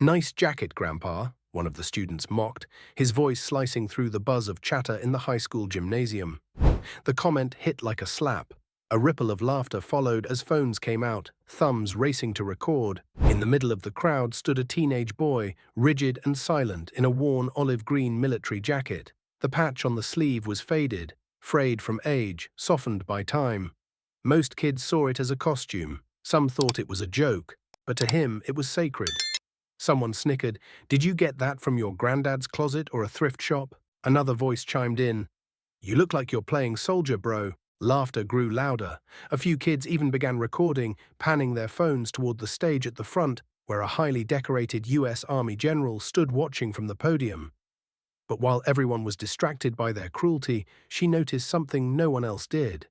"Nice jacket, Grandpa," one of the students mocked, his voice slicing through the buzz of chatter in the high school gymnasium. The comment hit like a slap. A ripple of laughter followed as phones came out, thumbs racing to record. In the middle of the crowd stood a teenage boy, rigid and silent in a worn olive-green military jacket. The patch on the sleeve was faded, frayed from age, softened by time. Most kids saw it as a costume. Some thought it was a joke, but to him it was sacred. Someone snickered, "Did you get that from your granddad's closet or a thrift shop?" Another voice chimed in, "You look like you're playing soldier, bro." Laughter grew louder. A few kids even began recording, panning their phones toward the stage at the front, where a highly decorated US Army general stood watching from the podium. But while everyone was distracted by their cruelty, she noticed something no one else did.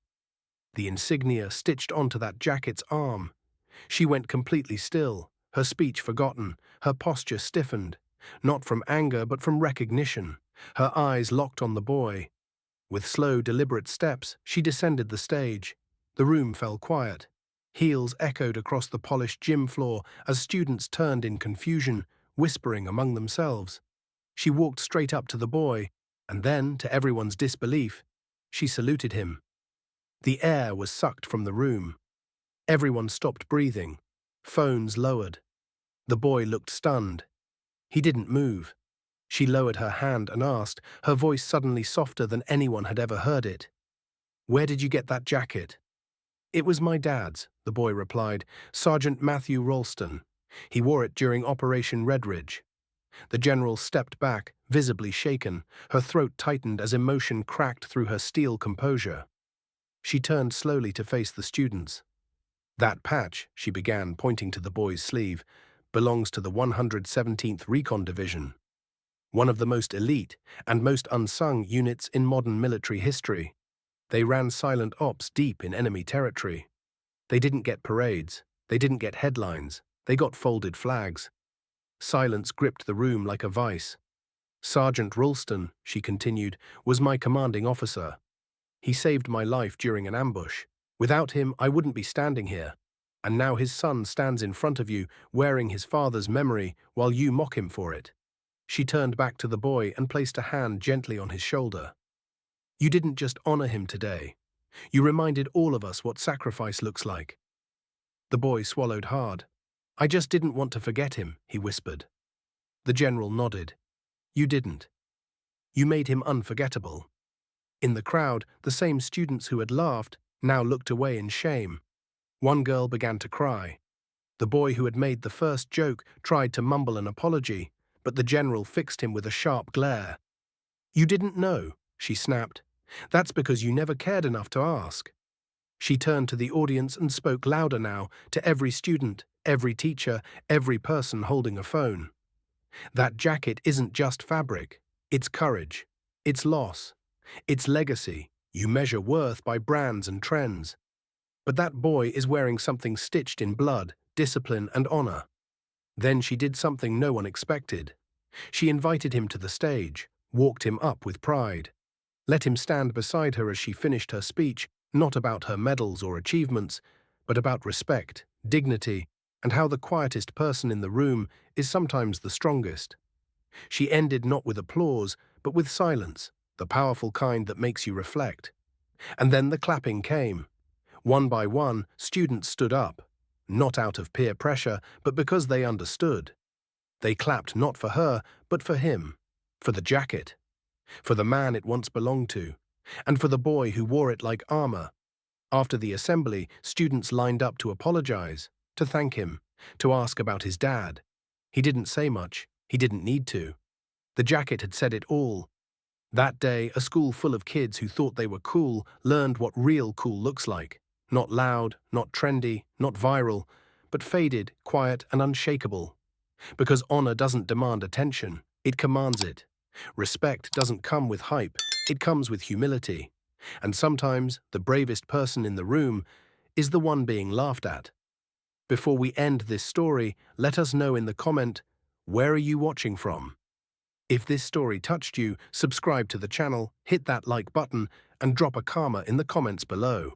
The insignia stitched onto that jacket's arm. She went completely still, her speech forgotten, her posture stiffened, not from anger but from recognition, her eyes locked on the boy. With slow, deliberate steps, she descended the stage. The room fell quiet. Heels echoed across the polished gym floor as students turned in confusion, whispering among themselves. She walked straight up to the boy, and then, to everyone's disbelief, she saluted him. The air was sucked from the room. Everyone stopped breathing. Phones lowered. The boy looked stunned. He didn't move. She lowered her hand and asked, her voice suddenly softer than anyone had ever heard it, "Where did you get that jacket?" "It was my dad's," the boy replied, "Sergeant Matthew Ralston. He wore it during Operation Redridge." The general stepped back, visibly shaken, her throat tightened as emotion cracked through her steel composure. She turned slowly to face the students. "That patch," she began, pointing to the boy's sleeve, "belongs to the 117th Recon Division. One of the most elite and most unsung units in modern military history. They ran silent ops deep in enemy territory. They didn't get parades, they didn't get headlines, they got folded flags." Silence gripped the room like a vice. "Sergeant Ralston," she continued, "was my commanding officer. He saved my life during an ambush. Without him, I wouldn't be standing here. And now his son stands in front of you, wearing his father's memory, while you mock him for it." She turned back to the boy and placed a hand gently on his shoulder. "You didn't just honor him today. You reminded all of us what sacrifice looks like." The boy swallowed hard. "I just didn't want to forget him," he whispered. The general nodded. "You didn't. You made him unforgettable." In the crowd, the same students who had laughed now looked away in shame. One girl began to cry. The boy who had made the first joke tried to mumble an apology, but the general fixed him with a sharp glare. "You didn't know," she snapped. "That's because you never cared enough to ask." She turned to the audience and spoke louder now, to every student, every teacher, every person holding a phone. "That jacket isn't just fabric. It's courage. It's loss. It's legacy. You measure worth by brands and trends. But that boy is wearing something stitched in blood, discipline, and honor." Then she did something no one expected. She invited him to the stage, walked him up with pride, let him stand beside her as she finished her speech, not about her medals or achievements, but about respect, dignity, and how the quietest person in the room is sometimes the strongest. She ended not with applause, but with silence, the powerful kind that makes you reflect. And then the clapping came. One by one, students stood up, not out of peer pressure, but because they understood. They clapped not for her, but for him, for the jacket, for the man it once belonged to, and for the boy who wore it like armor. After the assembly, students lined up to apologize, to thank him, to ask about his dad. He didn't say much. He didn't need to. The jacket had said it all. That day, a school full of kids who thought they were cool learned what real cool looks like. Not loud, not trendy, not viral, but faded, quiet, and unshakable. Because honor doesn't demand attention, it commands it. Respect doesn't come with hype, it comes with humility. And sometimes, the bravest person in the room is the one being laughed at. Before we end this story, let us know in the comment, where are you watching from? If this story touched you, subscribe to the channel, hit that like button, and drop a karma in the comments below.